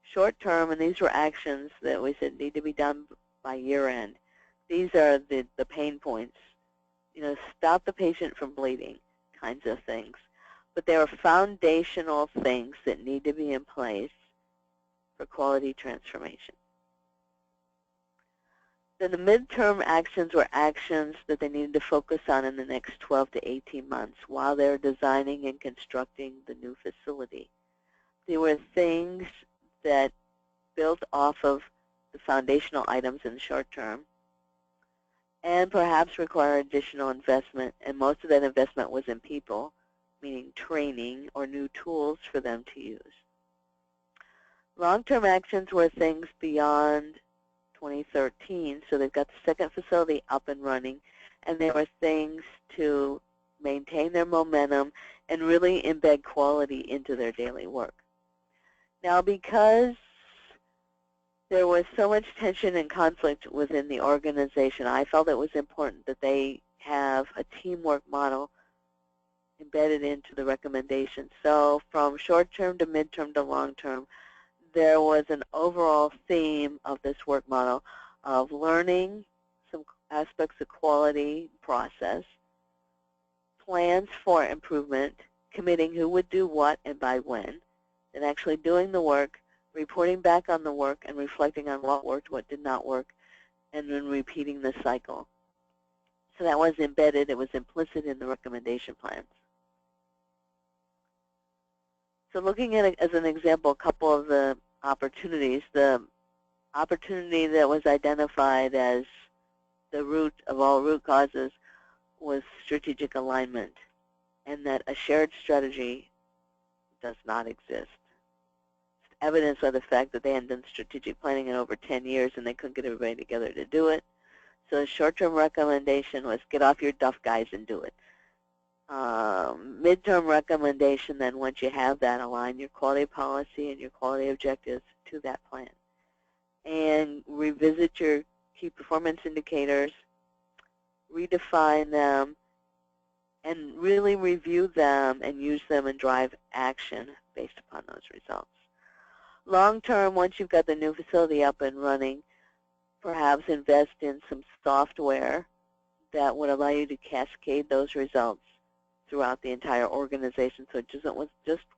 Short term, and these were actions that we said need to be done by year end. These are the pain points. You know, stop the patient from bleeding kinds of things. But there are foundational things that need to be in place for quality transformation. Then the midterm actions were actions that they needed to focus on in the next 12 to 18 months while they're designing and constructing the new facility. They were things that built off of the foundational items in the short term and perhaps require additional investment, and most of that investment was in people, meaning training or new tools for them to use. Long-term actions were things beyond 2013, so they've got the second facility up and running, and there were things to maintain their momentum and really embed quality into their daily work. Now, because there was so much tension and conflict within the organization, I felt it was important that they have a teamwork model embedded into the recommendations. So from short-term to mid-term to long-term, there was an overall theme of this work model of learning some aspects of quality process, plans for improvement, committing who would do what and by when, and actually doing the work, reporting back on the work, and reflecting on what worked, what did not work, and then repeating the cycle. So that was embedded, it was implicit in the recommendation plans. So looking at it as an example, a couple of the opportunities, the opportunity that was identified as the root of all root causes was strategic alignment, and that a shared strategy does not exist. It's evidenced by the fact that they hadn't done strategic planning in over 10 years and they couldn't get everybody together to do it. So the short-term recommendation was get off your duff, guys, and do it. Midterm recommendation, then once you have that, align your quality policy and your quality objectives to that plan. And revisit your key performance indicators, redefine them, and really review them and use them and drive action based upon those results. Long term, once you've got the new facility up and running, perhaps invest in some software that would allow you to cascade those results throughout the entire organization, so it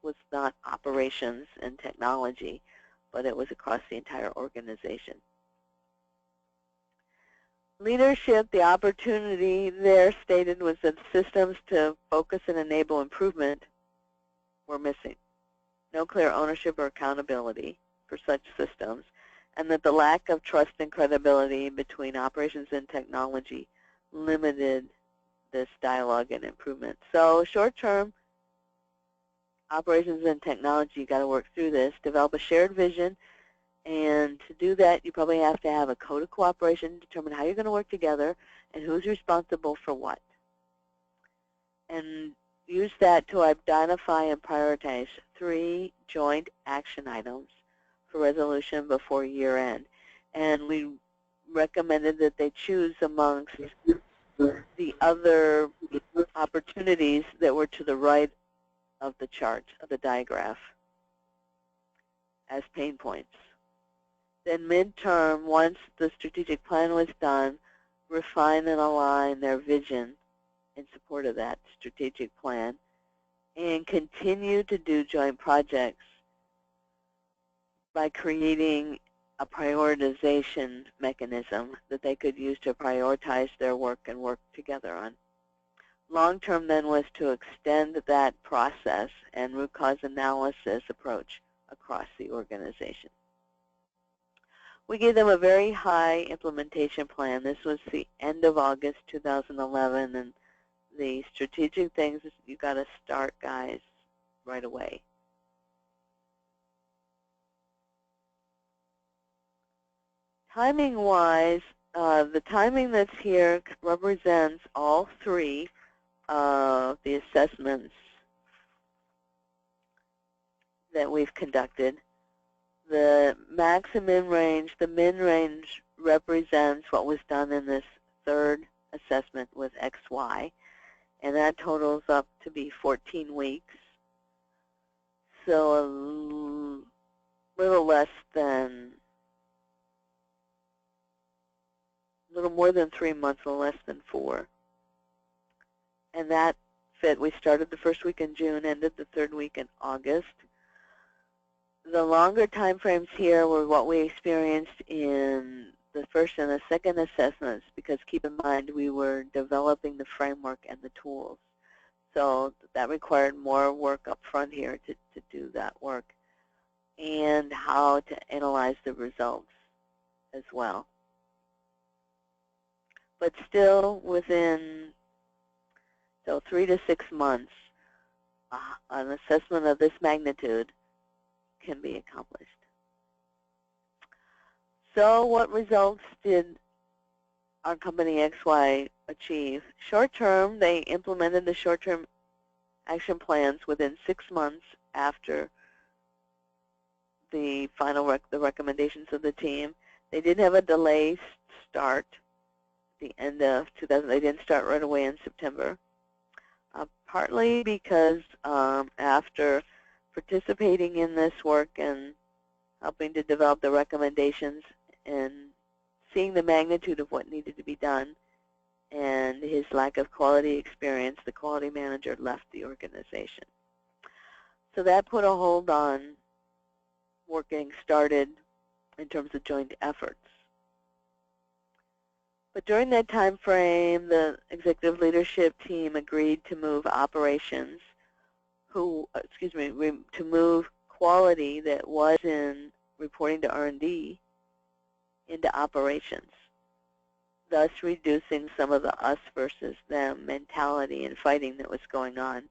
was not operations and technology, but it was across the entire organization. Leadership, the opportunity there stated was that systems to focus and enable improvement were missing. No clear ownership or accountability for such systems, and that the lack of trust and credibility between operations and technology limited this dialogue and improvement. So short-term, operations and technology, you got to work through this, develop a shared vision, and to do that, you probably have to have a code of cooperation, determine how you're going to work together and who's responsible for what. And use that to identify and prioritize 3 joint action items for resolution before year end. And we recommended that they choose amongst the other opportunities that were to the right of the chart, of the diagraph, as pain points. Then midterm, once the strategic plan was done, refine and align their vision in support of that strategic plan, and continue to do joint projects by creating a prioritization mechanism that they could use to prioritize their work and work together on. Long-term then was to extend that process and root cause analysis approach across the organization. We gave them a very high implementation plan. This was the end of August 2011, and the strategic things is you got to start, guys, right away. Timing-wise, the timing that's here represents all three of the assessments that we've conducted. The max and min range, the min range represents what was done in this third assessment with XY, and that totals up to be 14 weeks. So a little more than 3 months, a little less than 4. And that fit, we started the first week in June, ended the third week in August. The longer time frames here were what we experienced in the first and the second assessments, because keep in mind we were developing the framework and the tools. So that required more work up front here to do that work, and how to analyze the results as well. But still within 3 to 6 months, an assessment of this magnitude can be accomplished. So what results did our company XY achieve? Short term, they implemented the short-term action plans within 6 months after the final the recommendations of the team. They did have a delay start at the end of 2000. They didn't start right away in September, partly because after participating in this work and helping to develop the recommendations and seeing the magnitude of what needed to be done and his lack of quality experience, the quality manager left the organization. So that put a hold on work getting started in terms of joint efforts. But during that time frame, the executive leadership team agreed to move operations, to move quality that was in reporting to R&D into operations, thus reducing some of the us versus them mentality and fighting that was going on.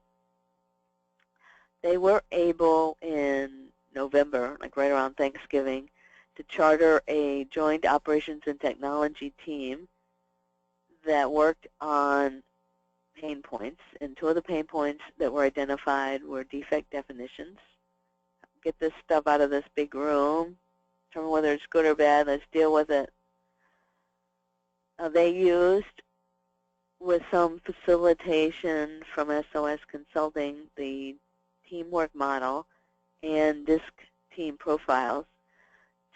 They were able in November, like right around Thanksgiving, to charter a joint operations and technology team that worked on pain points, and 2 of the pain points that were identified were defect definitions. Get this stuff out of this big room, determine whether it's good or bad, let's deal with it. They used, with some facilitation from SOS Consulting, the teamwork model and DISC team profiles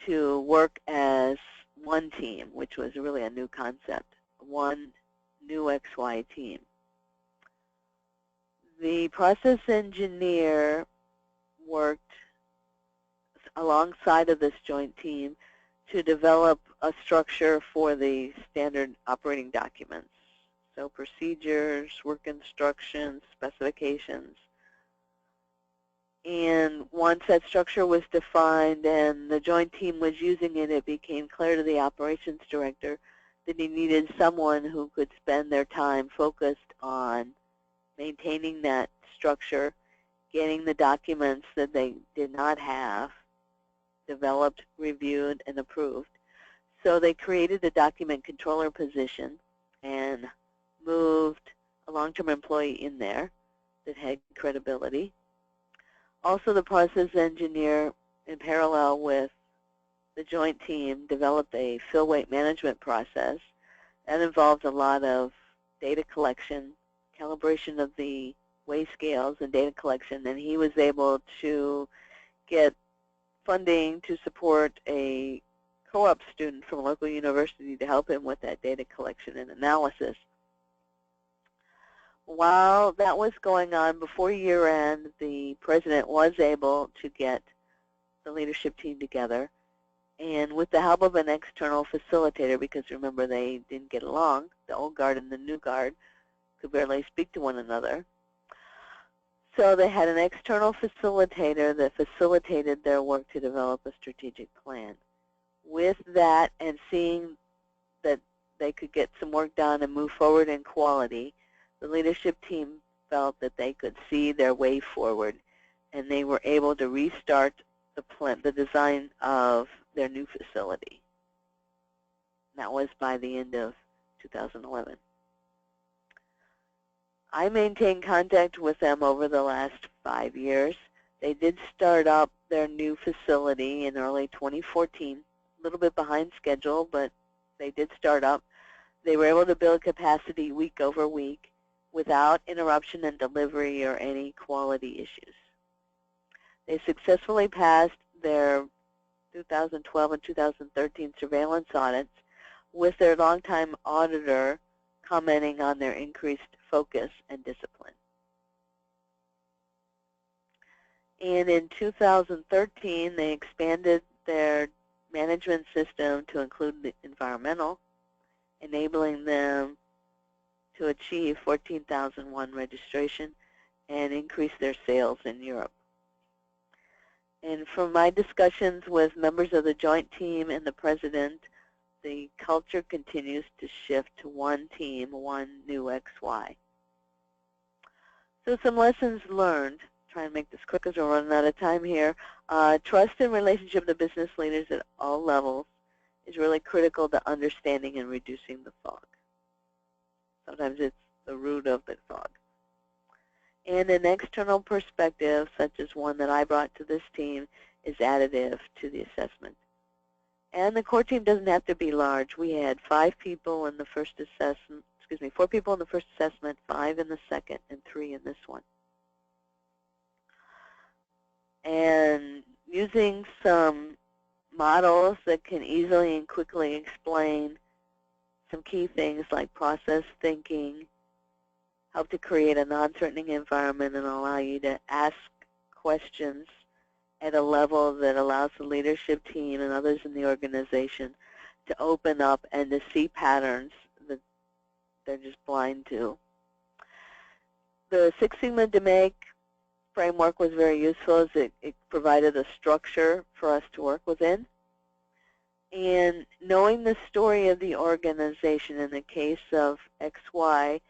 to work as one team, which was really a new concept, one new XY team. The process engineer worked alongside of this joint team to develop a structure for the standard operating documents. So procedures, work instructions, specifications. And once that structure was defined and the joint team was using it, it became clear to the operations director that he needed someone who could spend their time focused on maintaining that structure, getting the documents that they did not have developed, reviewed, and approved. So they created the document controller position and moved a long-term employee in there that had credibility. Also, the process engineer, in parallel with the joint team, developed a fill weight management process. That involved a lot of data collection, calibration of the weigh scales and data collection, and he was able to get funding to support a co-op student from a local university to help him with that data collection and analysis. while that was going on, before year end, the president was able to get the leadership team together, and with the help of an external facilitator, because remember they didn't get along, the old guard and the new guard could barely speak to one another. So they had an external facilitator that facilitated their work to develop a strategic plan. With that and seeing that they could get some work done and move forward in quality, the leadership team felt that they could see their way forward, and they were able to restart the design of their new facility. That was by the end of 2011. I maintained contact with them over the last 5 years. They did start up their new facility in early 2014, a little bit behind schedule, but they did start up. They were able to build capacity week over week without interruption in delivery or any quality issues. They successfully passed their 2012 and 2013 surveillance audits, with their longtime auditor commenting on their increased focus and discipline. And in 2013, they expanded their management system to include the environmental, enabling them to achieve 14,001 registration and increase their sales in Europe. And from my discussions with members of the joint team and the president, the culture continues to shift to one team, one new XY. So some lessons learned. Try and make this quick because we're running out of time here. Trust and relationship with the business leaders at all levels is really critical to understanding and reducing the fog. Sometimes it's the root of the fog. And an external perspective, such as one that I brought to this team, is additive to the assessment. And the core team doesn't have to be large. We had 5 people in the first assessment, 4 people in the first assessment, 5 in the second, and 3 in this one. And using some models that can easily and quickly explain some key things like process thinking, help to create a non-threatening environment and allow you to ask questions at a level that allows the leadership team and others in the organization to open up and to see patterns that they're just blind to. The Six Sigma DMAIC framework was very useful as it provided a structure for us to work within. And knowing the story of the organization in the case of XY,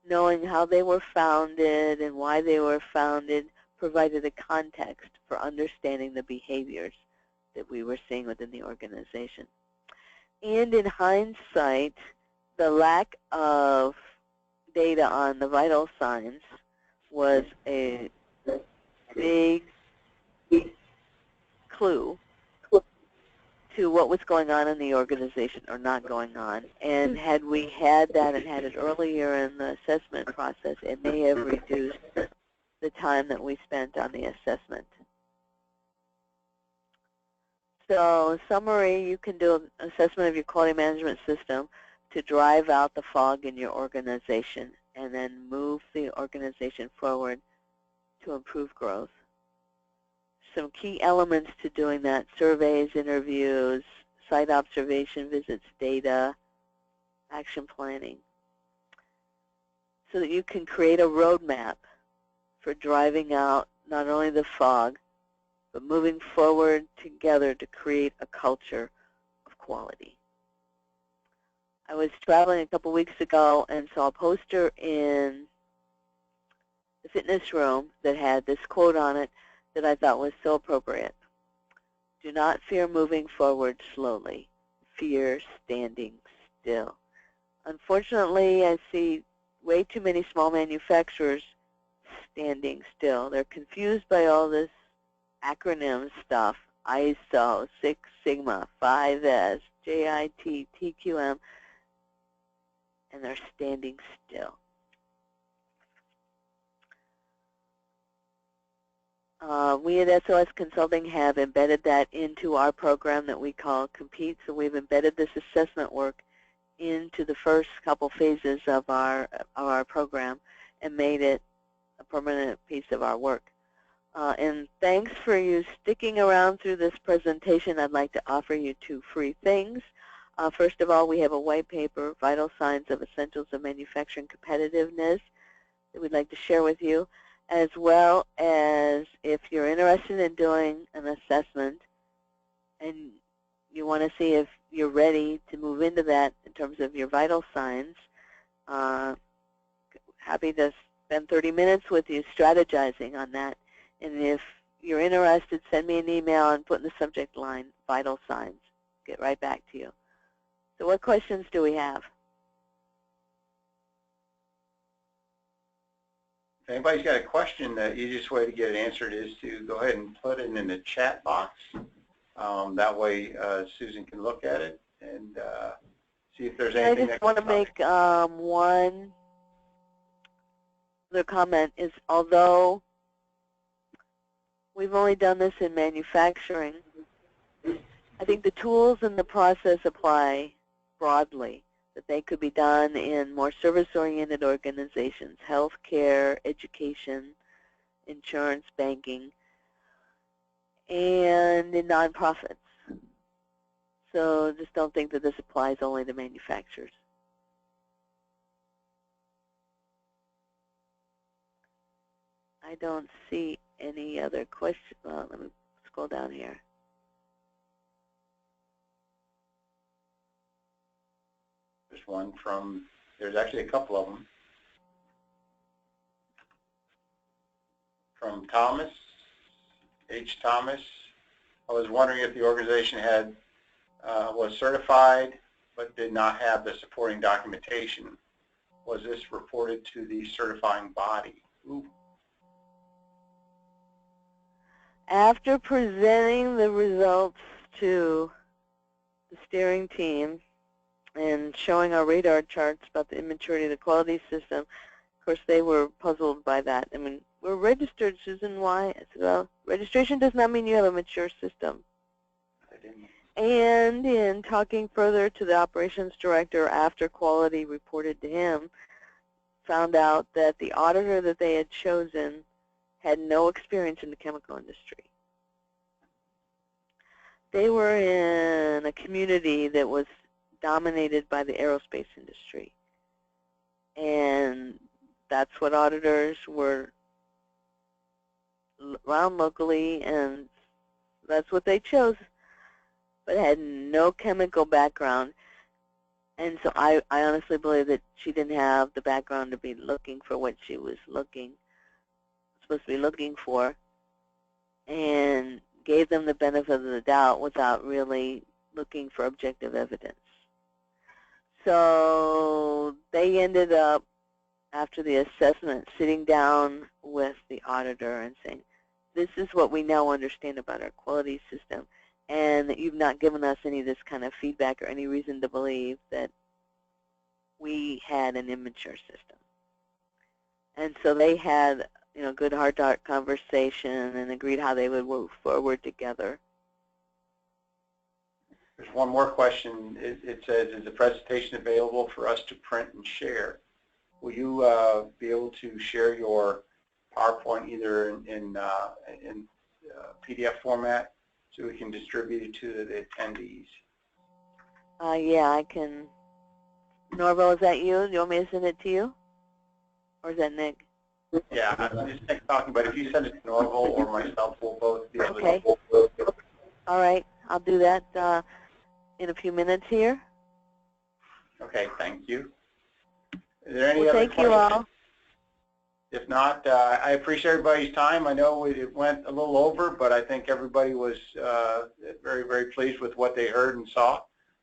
knowing how they were founded and why they were founded provided a context for understanding the behaviors that we were seeing within the organization. And in hindsight, the lack of data on the vital signs was a big clue to what was going on in the organization or not going on. And had we had that and had it earlier in the assessment process, it may have reduced the time that we spent on the assessment. So, summary, you can do an assessment of your quality management system to drive out the fog in your organization and then move the organization forward to improve growth. Some key elements to doing that: surveys, interviews, site observation visits, data, action planning, so that you can create a roadmap for driving out not only the fog, but moving forward together to create a culture of quality. I was traveling a couple weeks ago and saw a poster in the fitness room that had this quote on it that I thought was so appropriate. Do not fear moving forward slowly. Fear standing still. Unfortunately, I see way too many small manufacturers standing still. They're confused by all this acronym stuff, ISO, Six Sigma, 5S, JIT, TQM, and they're standing still. We at SOS Consulting have embedded that into our program that we call Compete. So we've embedded this assessment work into the first couple phases of our program. and made it a permanent piece of our work. And thanks for you sticking around through this presentation. I'd like to offer you 2 free things. First of all, we have a white paper, Vital Signs of Essentials of Manufacturing Competitiveness, that we'd like to share with you, as well as if you're interested in doing an assessment and you want to see if you're ready to move into that in terms of your vital signs, happy to spend 30 minutes with you strategizing on that. And if you're interested, send me an email and put in the subject line, vital signs. Get right back to you. So what questions do we have? If anybody's got a question, the easiest way to get it answered is to go ahead and put it in the chat box. That way Susan can look at it and see if there's anything. I just want to make one other comment is, although we've only done this in manufacturing, I think the tools and the process apply broadly, that they could be done in more service-oriented organizations, healthcare, education, insurance, banking, and in nonprofits. So just don't think that this applies only to manufacturers. I don't see any other questions. Well, let me scroll down here. There's one from, there's actually a couple of them. From Thomas, H. Thomas. I was wondering if the organization had was certified but did not have the supporting documentation. Was this reported to the certifying body? Ooh. After presenting the results to the steering team and showing our radar charts about the immaturity of the quality system, of course they were puzzled by that. I mean, we're registered, Susan. Why? I said, well, registration does not mean you have a mature system. And in talking further to the operations director after quality reported to him, found out that the auditor that they had chosen had no experience in the chemical industry. They were in a community that was dominated by the aerospace industry. And that's what auditors were around locally, and that's what they chose, but had no chemical background. And so I honestly believe that she didn't have the background to be looking for what she was supposed to be looking for, and gave them the benefit of the doubt without really looking for objective evidence. So they ended up, after the assessment, sitting down with the auditor and saying, this is what we now understand about our quality system, and that you've not given us any of this kind of feedback or any reason to believe that we had an immature system. And so they had, good heart-to-heart conversation and agreed how they would move forward together. There's one more question. It says, is the presentation available for us to print and share? Will you be able to share your PowerPoint either in PDF format so we can distribute it to the attendees? Yeah, I can. Norville, is that you? Do you want me to send it to you? Or is that Nick? Yeah, I'm just Nick talking, but if you send it to Norville or myself, we'll both be able to. Okay. All right, I'll do that in a few minutes here. Okay, thank you. Is there any other thank questions? You all. If not, I appreciate everybody's time. I know it went a little over, but I think everybody was very, very pleased with what they heard and saw.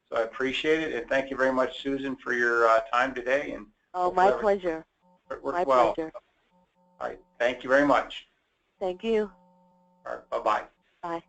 So I appreciate it, and thank you very much, Susan, for your time today. And my pleasure. My pleasure. All right, thank you very much. Thank you. All right, bye-bye. Bye.